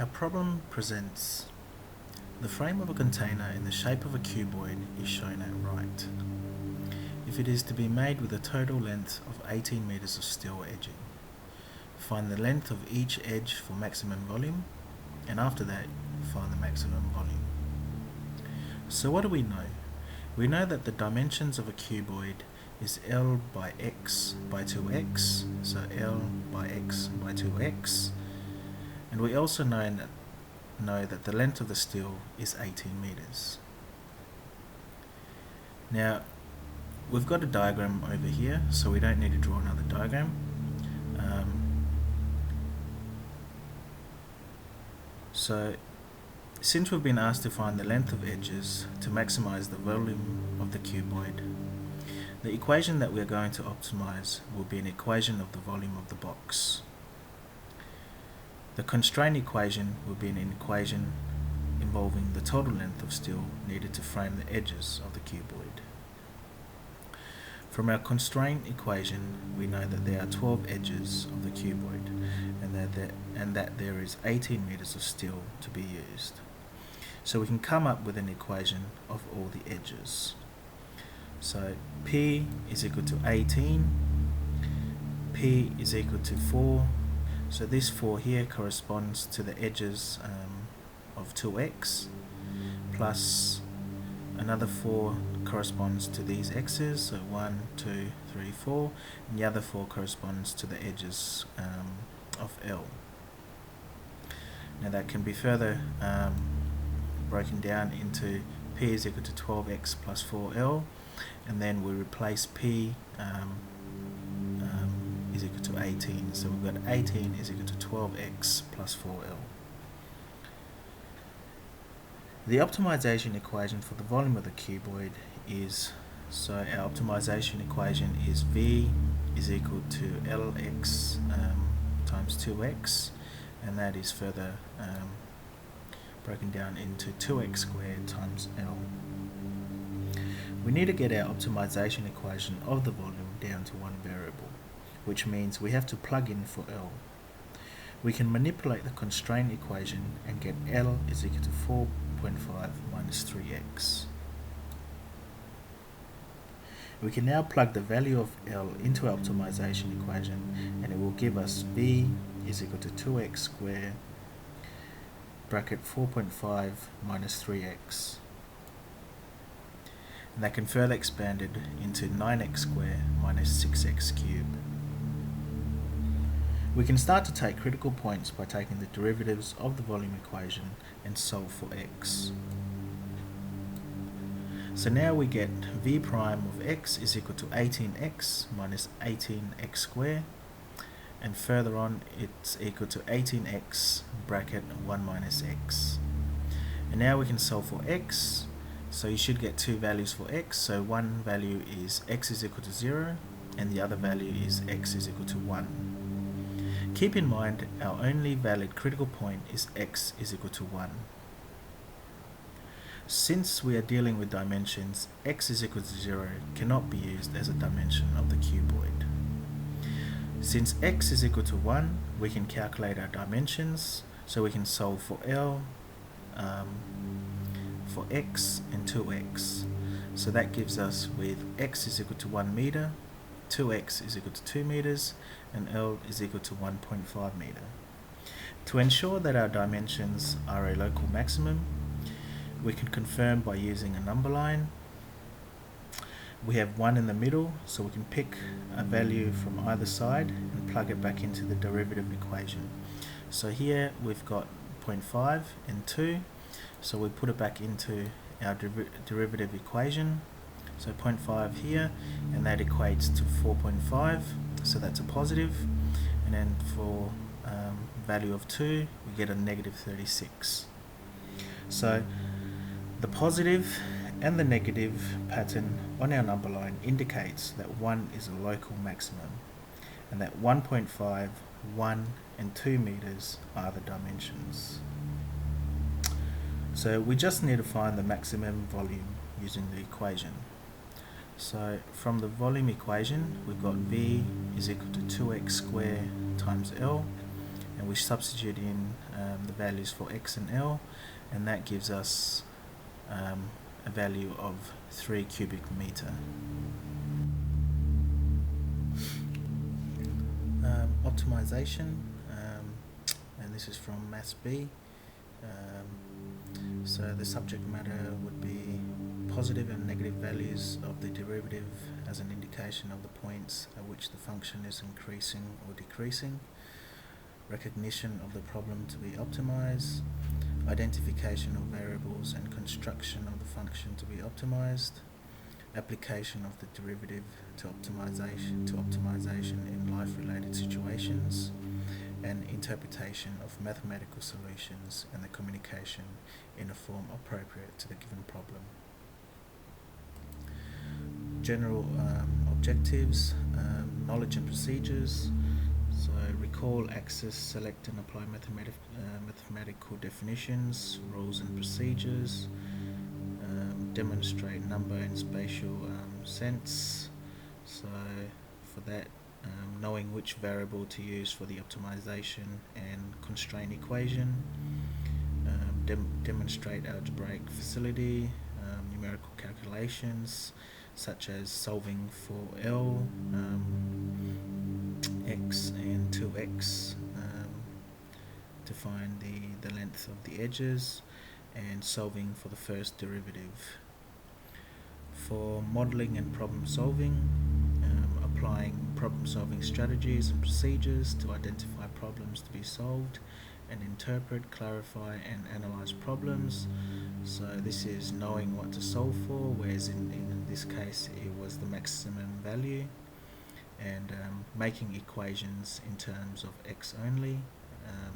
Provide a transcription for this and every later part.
Our problem presents the frame of a container in the shape of a cuboid is shown at right. If it is to be made with a total length of 18 meters of steel edging, find the length of each edge for maximum volume, and after that find the maximum volume. So what do we know? We know that the dimensions of a cuboid is L by X by 2X, so L by X by 2X, and we also know that the length of the steel is 18 meters. Now, we've got a diagram over here, so we don't need to draw another diagram. So, since we've been asked to find the length of edges to maximize the volume of the cuboid, the equation that we're going to optimize will be an equation of the volume of the box. The constraint equation will be an equation involving the total length of steel needed to frame the edges of the cuboid. From our constraint equation, we know that there are 12 edges of the cuboid and that there is 18 meters of steel to be used. So we can come up with an equation of all the edges. So P is equal to 18, P is equal to 4, so this 4 here corresponds to the edges of 2x, plus another 4 corresponds to these x's, so 1, 2, 3, 4, and the other 4 corresponds to the edges of L. Now that can be further broken down into P is equal to 12x plus 4L, and then we replace P is equal to 18, so we've got 18 is equal to 12x plus 4L. The optimization equation for the volume of the cuboid is, so our optimization equation is V is equal to Lx times 2x, and that is further broken down into 2x squared times L. We need to get our optimization equation of the volume down to one variable, which means we have to plug in for L. We can manipulate the constraint equation and get L is equal to 4.5 minus 3x. We can now plug the value of L into our optimization equation, and it will give us V is equal to 2x squared bracket 4.5 minus 3x. And that can further expanded into 9x squared minus 6x cubed. We can start to take critical points by taking the derivatives of the volume equation and solve for x. So now we get V prime of x is equal to 18x minus 18x squared, and further on it's equal to 18x bracket 1 minus x. And now we can solve for x, so you should get two values for x, so one value is x is equal to 0 and the other value is x is equal to 1. Keep in mind our only valid critical point is x is equal to 1. Since we are dealing with dimensions, x is equal to 0 cannot be used as a dimension of the cuboid. Since x is equal to 1, we can calculate our dimensions, so we can solve for L, for x and 2x. So that gives us with x is equal to 1 meter, 2x is equal to 2 meters, and L is equal to 1.5 meter. To ensure that our dimensions are a local maximum, we can confirm by using a number line. We have 1 in the middle, so we can pick a value from either side and plug it back into the derivative equation. So here we've got 0.5 and 2, so we put it back into our derivative equation. So 0.5 here, and that equates to 4.5, so that's a positive. And then for value of 2, we get a negative 36. So the positive and the negative pattern on our number line indicates that 1 is a local maximum, and that 1.5, 1 and 2 meters are the dimensions. So we just need to find the maximum volume using the equation. So from the volume equation, we've got V is equal to 2x squared times L, and and we substitute in the values for x and L, and that gives us a value of 3 cubic meter. Optimization, and this is from Maths B. So the subject matter would be positive and negative values of the derivative as an indication of the points at which the function is increasing or decreasing, recognition of the problem to be optimized, identification of variables and construction of the function to be optimized, application of the derivative to optimization in life-related situations, and interpretation of mathematical solutions and the communication in a form appropriate to the given problem. General objectives, knowledge and procedures. So recall, access, select and apply mathematical definitions, rules and procedures, demonstrate number and spatial sense. So for that, knowing which variable to use for the optimization and constraint equation, demonstrate algebraic facility, numerical calculations such as solving for L, x and 2x to find the length of the edges, and solving for the first derivative. For modeling and problem solving, applying problem solving strategies and procedures to identify problems to be solved and interpret, clarify and analyze problems. So this is knowing what to solve for, whereas in this case it was the maximum value, and making equations in terms of x only.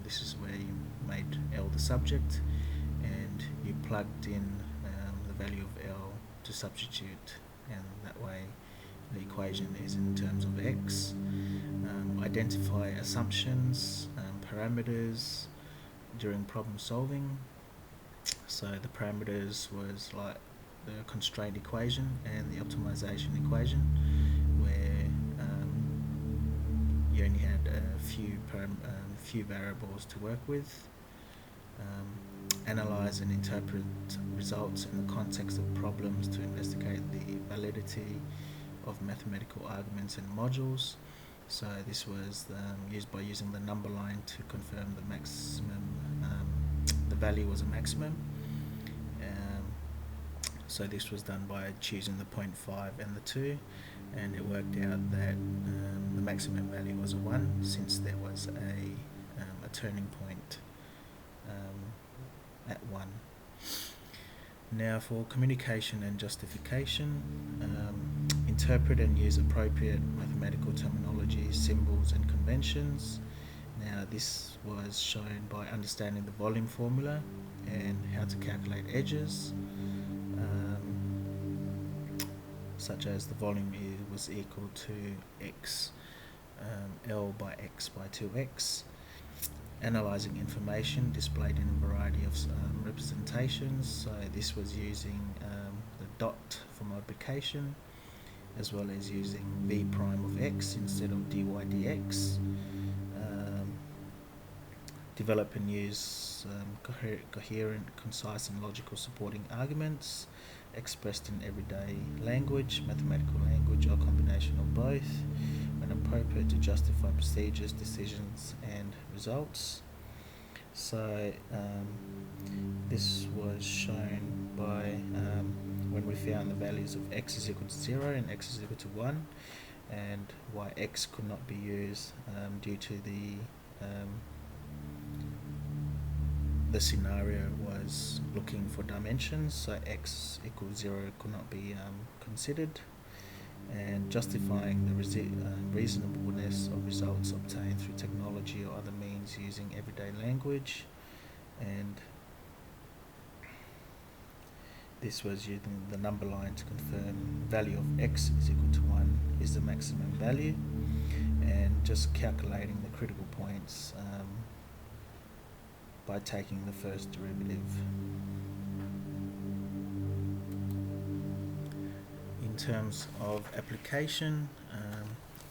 This is where you made L the subject and you plugged in the value of L to substitute, and that way the equation is in terms of x. Identify assumptions, parameters during problem solving. So the parameters was like the constraint equation and the optimization equation, where you only had a few variables to work with. Analyze and interpret results in the context of problems to investigate the validity of mathematical arguments and modules. So this was used by using the number line to confirm the maximum, the value was a maximum. So this was done by choosing the 0.5 and the 2, and it worked out that the maximum value was a 1, since there was a turning point at 1. Now for communication and justification, interpret and use appropriate mathematical terminology, symbols and conventions. Now this was shown by understanding the volume formula and how to calculate edges, such as the volume was equal to x, L by x by 2x. Analyzing information displayed in a variety of representations. So this was using the dot for multiplication, as well as using v prime of x instead of dy dx. Develop and use coherent, concise and logical supporting arguments expressed in everyday language, mathematical language, or a combination of both, when appropriate, to justify procedures, decisions and results. So this was shown by when we found the values of x is equal to 0 and x is equal to 1, and why x could not be used due to the scenario was looking for dimensions, so x equals 0 could not be considered, and justifying the reasonableness of results obtained through technology or other means using everyday language. And this was using the number line to confirm value of x is equal to 1 is the maximum value, and just calculating the critical points by taking the first derivative. In terms of application,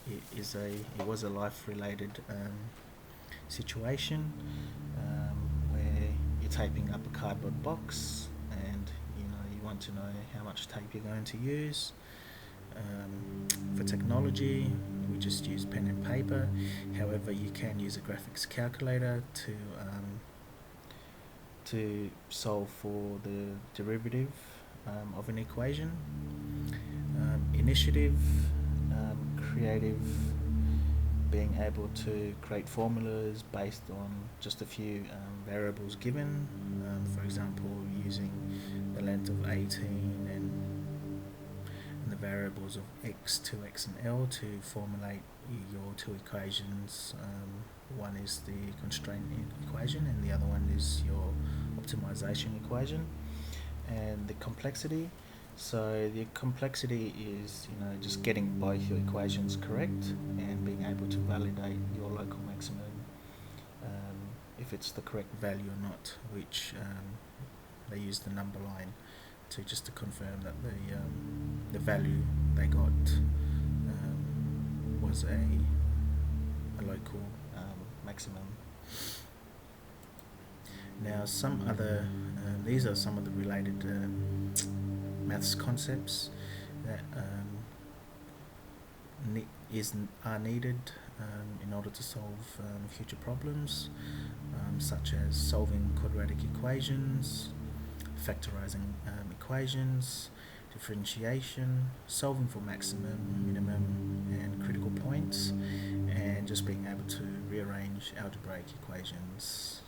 it was a life-related situation where you're taping up a cardboard box and you want to know how much tape you're going to use. For technology, we just use pen and paper. However, you can use a graphics calculator to solve for the derivative of an equation. Initiative, creative, being able to create formulas based on just a few variables given. For example, using the length of 18 and the variables of x, 2x and L to formulate your two equations. One is the constraint equation and the other one is your optimization equation. And the complexity, so the complexity is just getting both your equations correct and being able to validate your local maximum if it's the correct value or not, which they use the number line to confirm that the value they got was a local maximum. Now these are some of the related maths concepts that are needed in order to solve future problems, such as solving quadratic equations, factorizing equations, differentiation, solving for maximum, minimum and critical points, and just being able to rearrange algebraic equations.